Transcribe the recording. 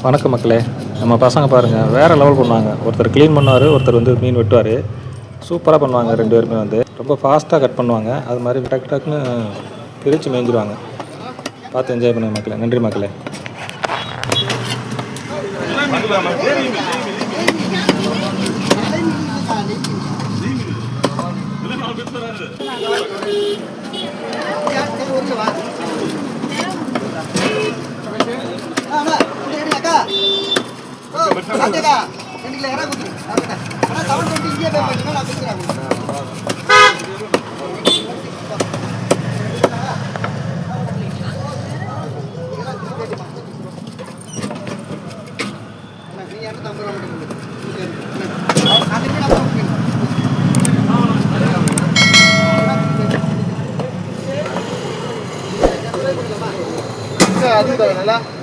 வணக்கம் மக்களே. நம்ம பசங்க பாருங்கள் வேறு லெவல் பண்ணுவாங்க. ஒருத்தர் க்ளீன் பண்ணுவார், ஒருத்தர் வந்து மீன் வெட்டுவார். சூப்பராக பண்ணுவாங்க 2 பேருமே. வந்து ரொம்ப ஃபாஸ்ட்டாக கட் பண்ணுவாங்க. அது மாதிரி டக்கு டக்குன்னு பிரித்து மேய்ஞ்சிருவாங்க. பார்த்து என்ஜாய் பண்ணுங்கள் மக்களே. நன்றி மக்களே. அது